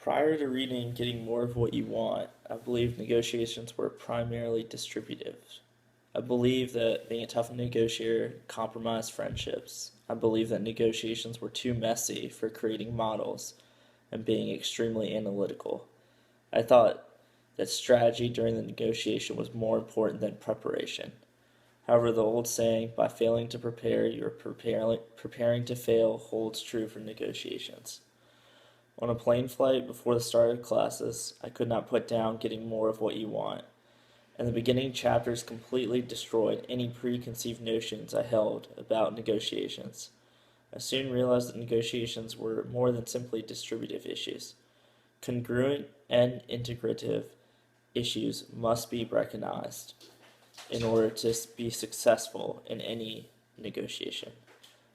Prior to reading Getting More of What You Want, I believed negotiations were primarily distributive. I believe that being a tough negotiator compromised friendships. I believe that negotiations were too messy for creating models and being extremely analytical. I thought that strategy during the negotiation was more important than preparation. However, the old saying, by failing to prepare, you are preparing to fail, holds true for negotiations. On a plane flight before the start of classes, I could not put down Getting More of What You Want, and the beginning chapters completely destroyed any preconceived notions I held about negotiations. I soon realized that negotiations were more than simply distributive issues. Congruent and integrative issues must be recognized in order to be successful in any negotiation.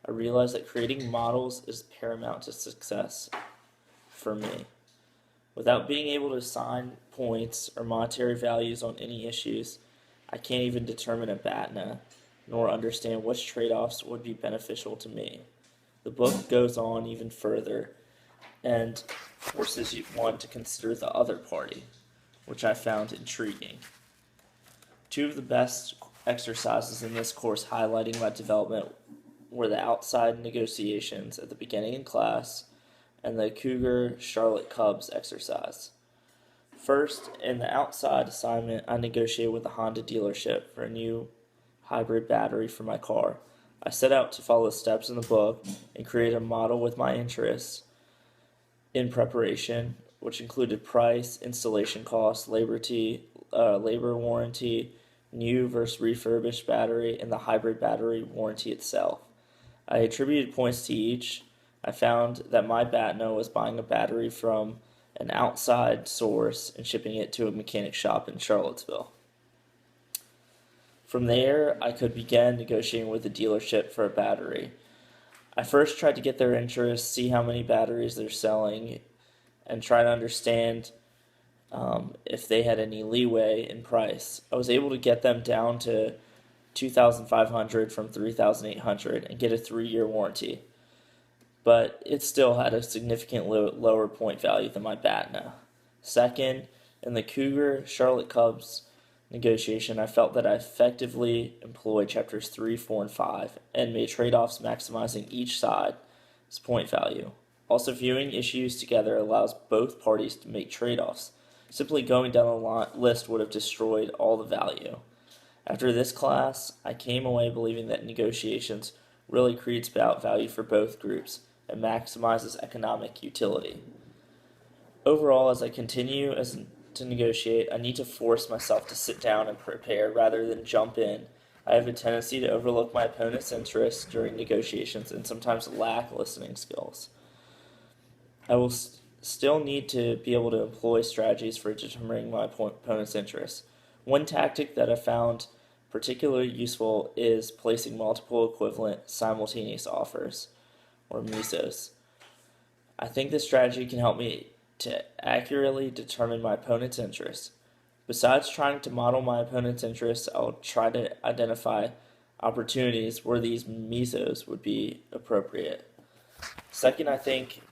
I realized that creating models is paramount to success for me. Without being able to assign points or monetary values on any issues, I can't even determine a BATNA, nor understand which trade-offs would be beneficial to me. The book goes on even further and forces one to consider the other party, which I found intriguing. Two of the best exercises in this course highlighting my development were the outside negotiations at the beginning in class and the Cougar Charlotte Cubs exercise. First, in the outside assignment, I negotiated with the Honda dealership for a new hybrid battery for my car. I set out to follow the steps in the book and create a model with my interests in preparation, which included price, installation costs, labor warranty, new versus refurbished battery, and the hybrid battery warranty itself. I attributed points to each. I found that my BATNA was buying a battery from an outside source and shipping it to a mechanic shop in Charlottesville. From there, I could begin negotiating with the dealership for a battery. I first tried to get their interest, see how many batteries they're selling, and try to understand if they had any leeway in price. I was able to get them down to $2,500 from $3,800 and get a 3-year warranty, but it still had a significantly lower point value than my BATNA. Second, in the Cougar Charlotte Cubs negotiation, I felt that I effectively employed chapters 3, 4, and 5 and made trade-offs maximizing each side's point value. Also, viewing issues together allows both parties to make trade-offs. Simply going down the list would have destroyed all the value. After this class, I came away believing that negotiations really creates value for both groups and maximizes economic utility. Overall, as I continue to negotiate, I need to force myself to sit down and prepare rather than jump in. I have a tendency to overlook my opponent's interests during negotiations and sometimes lack listening skills. I will still need to be able to employ strategies for determining my opponent's interests. One tactic that I found particularly useful is placing multiple equivalent simultaneous offers, or MESOs. I think this strategy can help me to accurately determine my opponent's interests. Besides trying to model my opponent's interests, I'll try to identify opportunities where these MESOs would be appropriate. Second, I think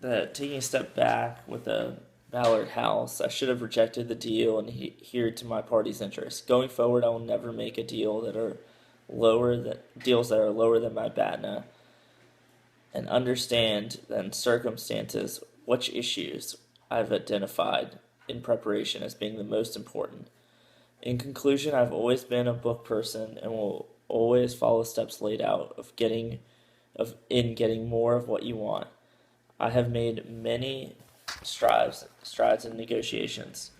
that taking a step back with the Ballard House, I should have rejected the deal and adhered to my party's interests. Going forward, I will never make a deals that are lower than my BATNA, and understand then circumstances which issues I've identified in preparation as being the most important. In conclusion, I've always been a book person and will always follow steps laid out in getting more of what you want. I have made many strides in negotiations.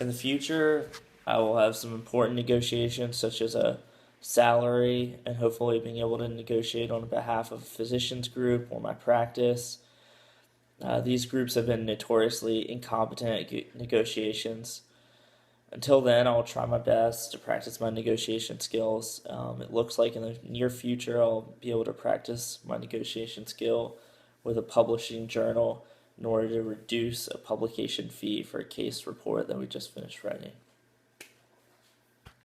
In the future, I will have some important negotiations such as a salary and hopefully being able to negotiate on behalf of a physician's group or my practice. These groups have been notoriously incompetent at negotiations. Until then, I'll try my best to practice my negotiation skills. It looks like in the near future I'll be able to practice my negotiation skill with a publishing journal in order to reduce a publication fee for a case report that we just finished writing.